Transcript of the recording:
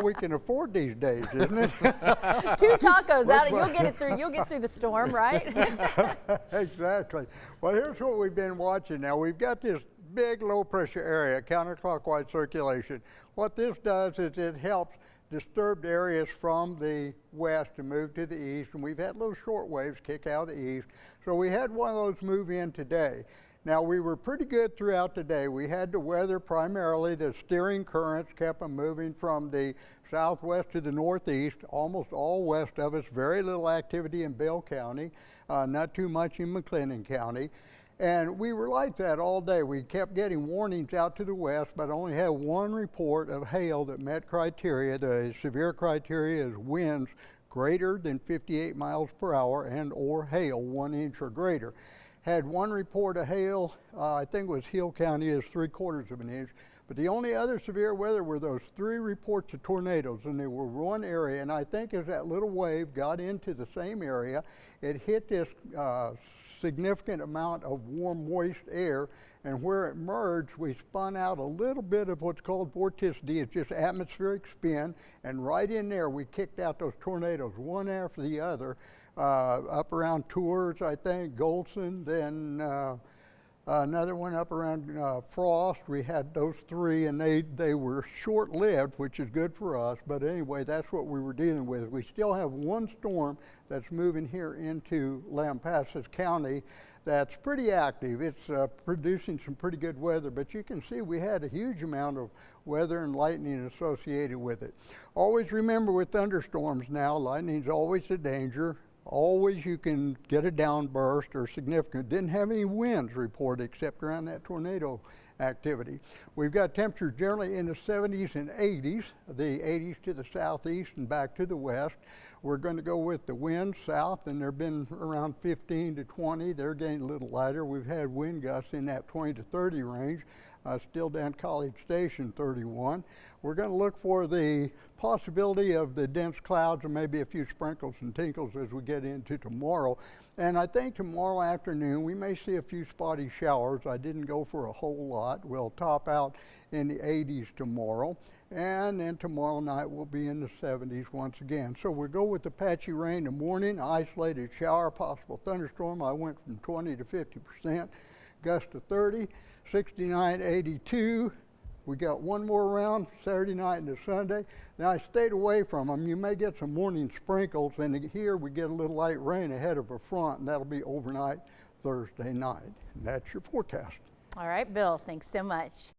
we can afford these days, isn't it? 2 tacos out, you'll get it through. You'll get through the storm, right? Exactly. Well, here's what we've been watching now. We've got this big low pressure area, counterclockwise circulation. What this does is it helps disturbed areas from the west to move to the east, and we've had little short waves kick out of the east. So we had one of those move in today. Now, we were pretty good throughout the day. We had the weather primarily. The steering currents kept them moving from the southwest to the northeast, almost all west of us. Very little activity in Bell County, not too much in McLennan County. And we were like that all day. We kept getting warnings out to the west, but only had one report of hail that met criteria. The severe criteria is winds greater than 58 miles per hour and or hail 1 inch or greater. Had one report of hail, I think it was Hill County, is 3/4 of an inch. But the only other severe weather were those 3 reports of tornadoes, and they were one area. And I think as that little wave got into the same area, it hit this significant amount of warm, moist air, and where it merged, we spun out a little bit of what's called vorticity. It's just atmospheric spin, and right in there, we kicked out those tornadoes, one after the other, up around Tours, I think, Golson, then another one up around Frost. We had those 3, and they were short-lived, which is good for us. But anyway, that's what we were dealing with. We still have one storm that's moving here into Lampasas County that's pretty active. It's producing some pretty good weather, but you can see we had a huge amount of weather and lightning associated with it. Always remember with thunderstorms now, lightning's always a danger. Always you can get a downburst or significant. Didn't have any winds reported except around that tornado activity. We've got temperatures generally in the 70s and 80s, the 80s to the southeast and back to the west. We're going to go with the winds south, and they've been around 15 to 20. They're getting a little lighter. We've had wind gusts in that 20 to 30 range. Still down College Station, 31. We're going to look for the possibility of the dense clouds and maybe a few sprinkles and tinkles as we get into tomorrow. And I think tomorrow afternoon we may see a few spotty showers. I didn't go for a whole lot. We'll top out in the 80s tomorrow. And then tomorrow night we'll be in the 70s once again. So we'll go with the patchy rain in the morning, isolated shower, possible thunderstorm. I went from 20 to 50%, gust to 30. 69, 82. We got one more round Saturday night into Sunday. Now I stayed away from them. You may get some morning sprinkles, and here we get a little light rain ahead of a front, and that'll be overnight Thursday night. And that's your forecast. All right, Bill, thanks so much.